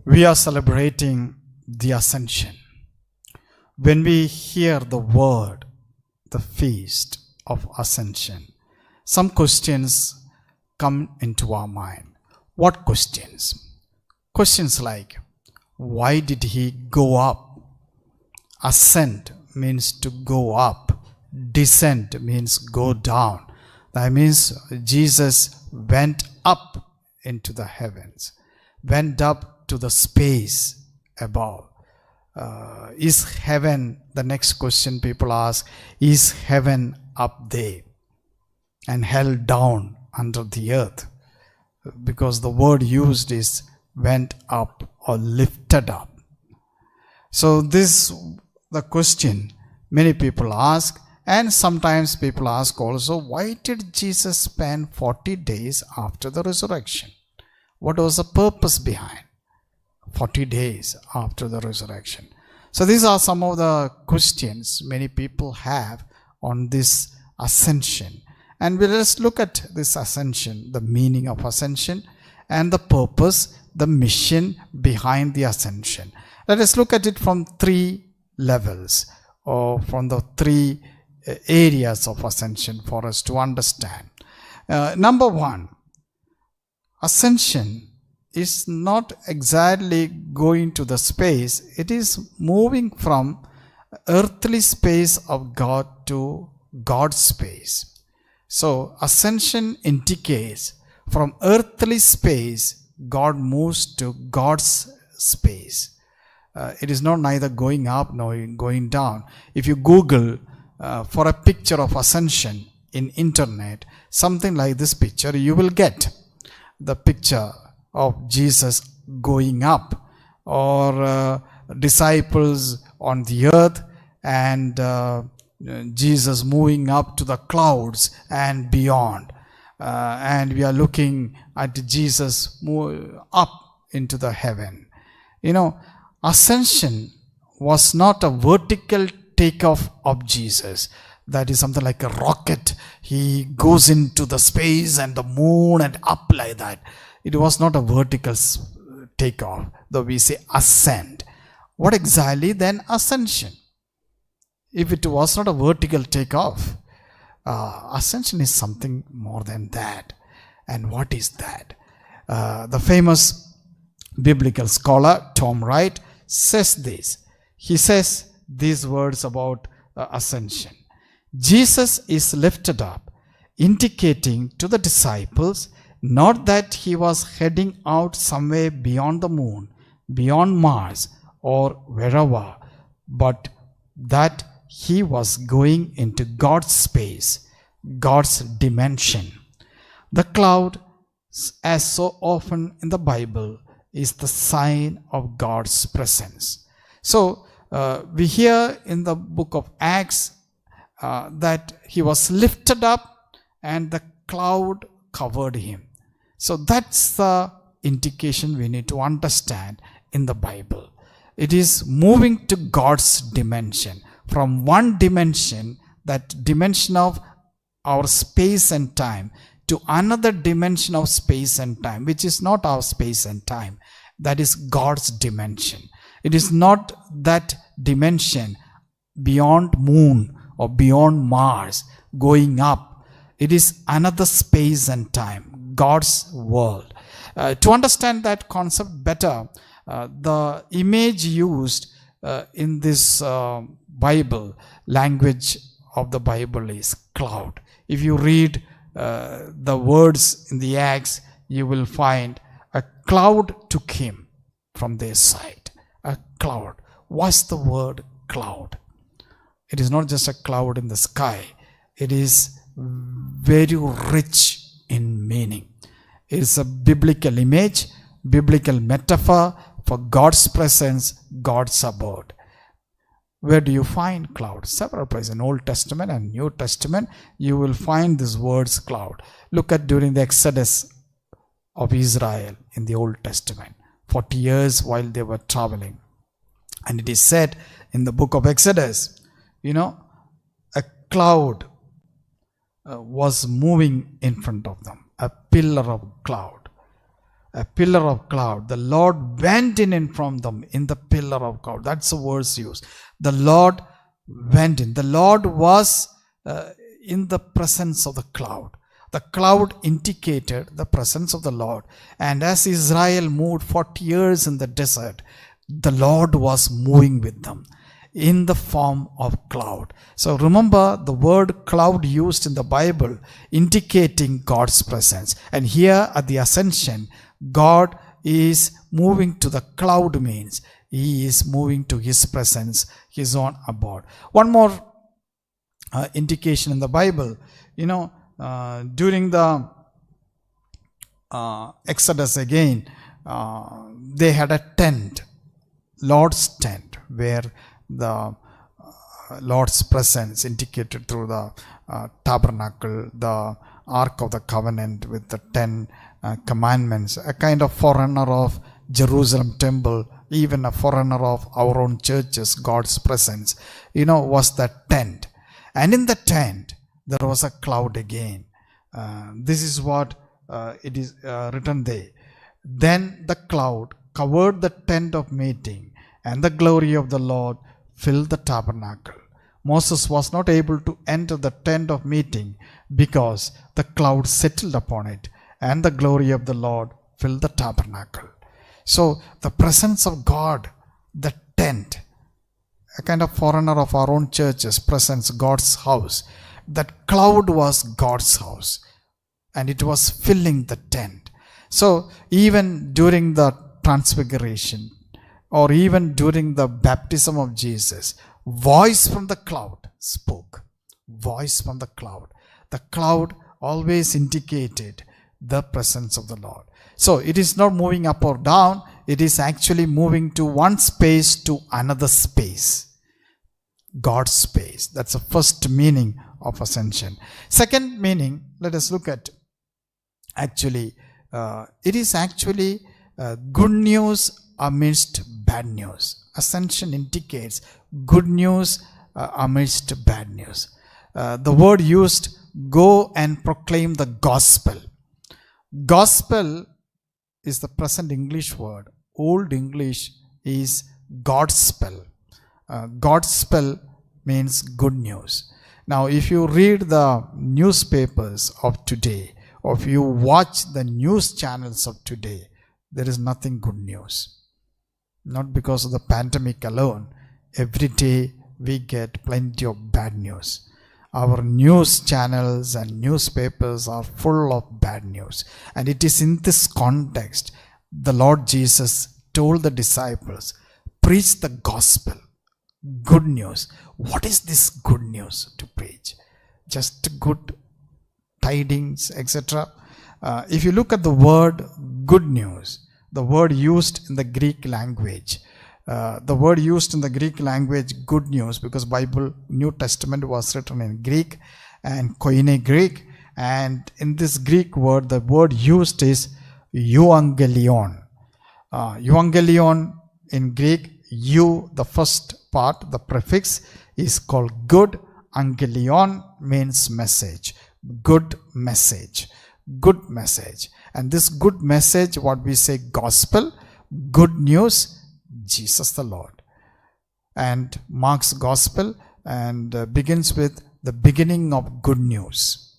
We are celebrating the Ascension. When we hear the word, the feast of Ascension, some questions come into our mind. What questions? Questions like, why did he go up? Ascend means to go up. Descend means go down. That means Jesus went up into the heavens, went up to the space above. Is heaven, the next question people ask, is heaven up there and hell down under the earth? Because the word used is went up or lifted up. So this the question many people ask, and sometimes people ask also, why did Jesus spend 40 days after the resurrection? What was the purpose behind 40 days after the resurrection? So these are some of the questions many people have on this ascension. And we'll just look at this ascension, the meaning of ascension, and the purpose, the mission behind the ascension. Let us look at it from three levels, or from the three areas of ascension for us to understand. Number one, ascension is not exactly going to the space. It is moving from earthly space of God to God's space. So ascension indicates from earthly space, God moves to God's space. It is not neither going up nor going down. If you Google for a picture of ascension in internet, something like this picture, you will get the picture of Jesus going up, or disciples on the earth, and Jesus moving up to the clouds and beyond. And we are looking at Jesus move up into the heaven. You know, ascension was not a vertical takeoff of Jesus. That is something like a rocket. He goes into the space and the moon and up like that. It was not a vertical takeoff, though we say ascend. What exactly then ascension? If it was not a vertical takeoff, ascension is something more than that. And what is that? The famous biblical scholar Tom Wright says this. He says these words about ascension. Jesus is lifted up, indicating to the disciples not that he was heading out somewhere beyond the moon, beyond Mars, or wherever, but that he was going into God's space, God's dimension. The cloud, as so often in the Bible, is the sign of God's presence. So we hear in the book of Acts that he was lifted up and the cloud covered him. So that's the indication we need to understand in the Bible. It is moving to God's dimension. From one dimension, that dimension of our space and time, to another dimension of space and time, which is not our space and time. That is God's dimension. It is not that dimension beyond moon or beyond Mars going up. It is another space and time, God's world. To understand that concept better, the image used in this Bible, language of the Bible, is cloud. If you read the words in the Acts, you will find a cloud took him from their side. A cloud. What's the word cloud? It is not just a cloud in the sky. It is very rich in meaning. It is a biblical image, biblical metaphor for God's presence, God's abode. Where do you find cloud? Several places in Old Testament and New Testament, you will find this words cloud. Look at during the Exodus of Israel in the Old Testament, 40 years while they were traveling. And it is said in the book of Exodus, a cloud was moving in front of them, a pillar of cloud. a pillar of cloud. The Lord went in from them in the pillar of cloud. That's the verse used. The Lord went in. The Lord was in the presence of the cloud. The cloud indicated the presence of the Lord. And as Israel moved 40 years in the desert, the Lord was moving with them in the form of cloud. So remember the word cloud used in the Bible indicating God's presence. And here at the Ascension, God is moving to the cloud means He is moving to His presence. He is on aboard. One more indication in the Bible, during the Exodus again, they had a tent, Lord's tent, where the Lord's presence indicated through the tabernacle, the Ark of the Covenant with the 10 commandments, a kind of forerunner of Jerusalem temple, even a forerunner of our own churches, God's presence, was the tent. And in the tent, there was a cloud again. This is what it is written there. Then the cloud covered the tent of meeting, and the glory of the Lord filled the tabernacle. Moses was not able to enter the tent of meeting because the cloud settled upon it, and the glory of the Lord filled the tabernacle. So the presence of God, the tent, a kind of forerunner of our own churches, presence, God's house. That cloud was God's house, and it was filling the tent. So even during the transfiguration, or even during the baptism of Jesus, voice from the cloud spoke. Voice from the cloud. The cloud always indicated the presence of the Lord. So it is not moving up or down. It is actually moving to one space to another space. God's space. That's the first meaning of ascension. Second meaning, let us look at it is actually good news amidst bad news. Ascension indicates good news amidst bad news. The word used, go and proclaim the gospel. Gospel is the present English word. Old English is Godspell. Godspell means good news. Now, if you read the newspapers of today, or if you watch the news channels of today, there is nothing good news. Not because of the pandemic alone. Every day we get plenty of bad news. Our news channels and newspapers are full of bad news. And it is in this context the Lord Jesus told the disciples, preach the gospel. Good news. What is this good news to preach? Just good tidings, etc. If you look at the word good news, the word used in the Greek language, good news, because Bible, New Testament was written in Greek and Koine Greek, and in this Greek word, the word used is euangelion. Euangelion in Greek, the first part, the prefix is called good. Angelion means message. Good message. Good message. And this good message, what we say, gospel, good news, Jesus the Lord. And Mark's gospel and begins with the beginning of good news.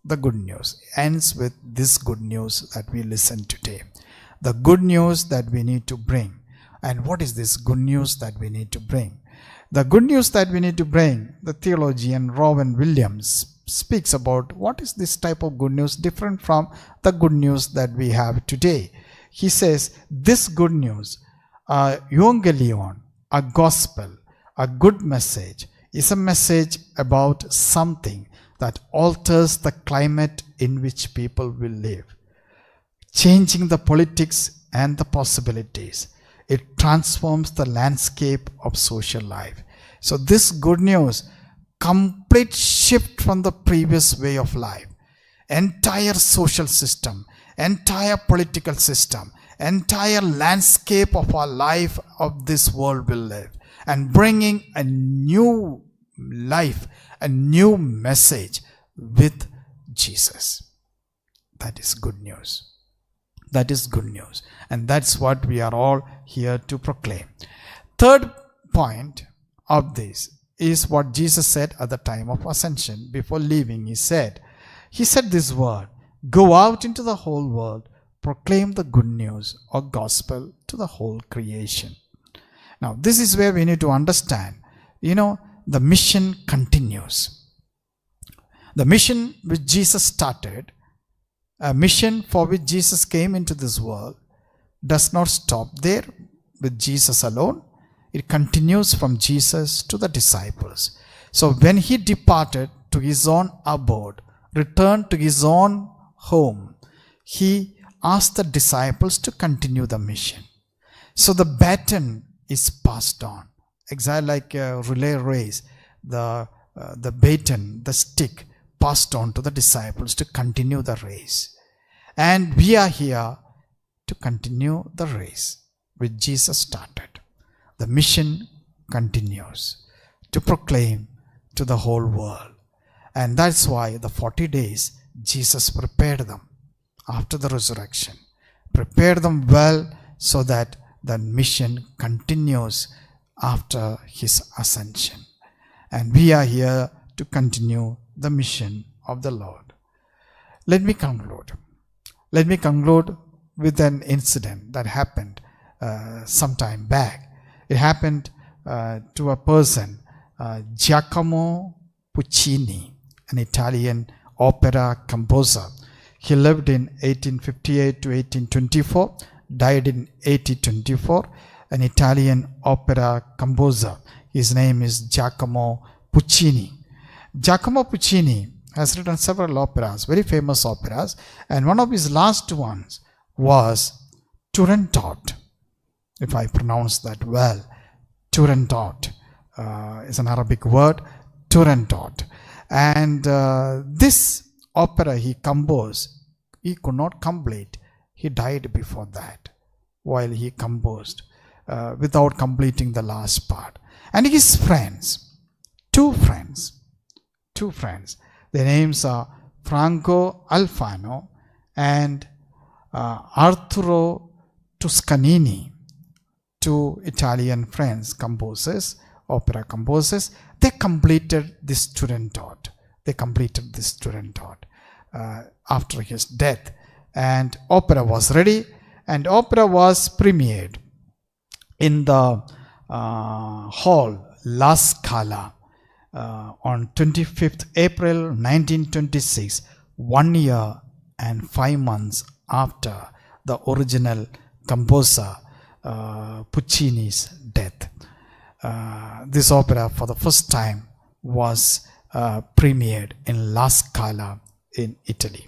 The good news ends with this good news that we listen today. The good news that we need to bring. And what is this good news that we need to bring? The good news that we need to bring, the theologian Rowan Williams speaks about what is this type of good news different from the good news that we have today. He says this good news, euangelion, a gospel, a good message, is a message about something that alters the climate in which people will live, changing the politics and the possibilities. It transforms the landscape of social life. So this good news, complete shift from the previous way of life, entire social system, entire political system, entire landscape of our life of this world will live, and bringing a new life, a new message with Jesus. That is good news. That is good news. And that's what we are all here to proclaim. Third point of this is what Jesus said at the time of Ascension. Before leaving, he said this word, go out into the whole world, proclaim the good news or gospel to the whole creation. Now, this is where we need to understand, the mission continues. The mission which Jesus started, a mission for which Jesus came into this world, does not stop there with Jesus alone. It continues from Jesus to the disciples. So when he departed to his own abode, returned to his own home, he asked the disciples to continue the mission. So the baton is passed on. Exactly like a relay race, the baton, the stick, passed on to the disciples to continue the race. And we are here to continue the race which Jesus started. The mission continues to proclaim to the whole world. And that's why the 40 days Jesus prepared them after the resurrection. Prepared them well so that the mission continues after his ascension. And we are here to continue the mission of the Lord. Let me conclude. Let me conclude with an incident that happened some time back. It happened to a person, Giacomo Puccini, an Italian opera composer. He lived in 1858 to 1824, died in 1824, an Italian opera composer. His name is Giacomo Puccini. Giacomo Puccini has written several operas, very famous operas, and one of his last ones was Turandot, if I pronounce that well. Turandot is an Arabic word, Turandot. And this opera he composed, he could not complete. He died before that while he composed without completing the last part. And his friends, two friends, their names are Franco Alfano and Arturo Toscanini, two Italian friends, composers, opera composers. They completed this Turandot. After his death. And opera was ready, and opera was premiered in the hall La Scala on 25th April 1926, 1 year and 5 months after the original composer Puccini's death. This opera for the first time was premiered in La Scala in Italy.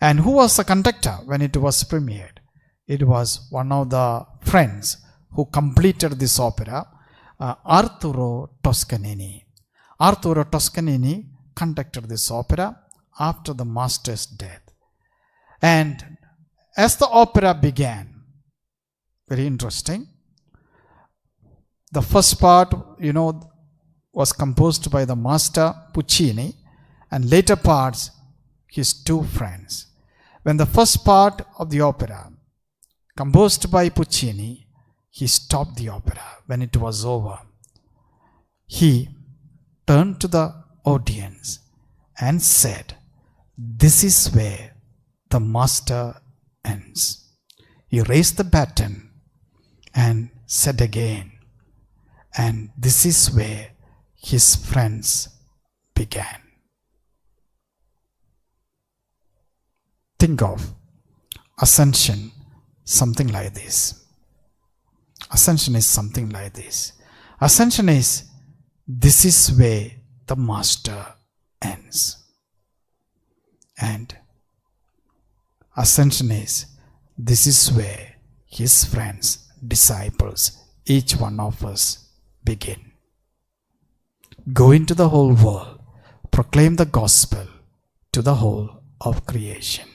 And who was the conductor when it was premiered? It was one of the friends who completed this opera, Arturo Toscanini. Arturo Toscanini conducted this opera after the master's death. And as the opera began, very interesting, the first part, was composed by the master Puccini, and later parts his two friends. When the first part of the opera, composed by Puccini, he stopped the opera. When it was over, he turned to the audience and said, "This is where the master ends." He raised the baton and said again, "And this is where his friends began." Think of Ascension, something like this. Ascension is something like this. Ascension is, this is where the master ends. And Ascension is, this is where his friends, disciples, each one of us begin. Go into the whole world, proclaim the gospel to the whole of creation.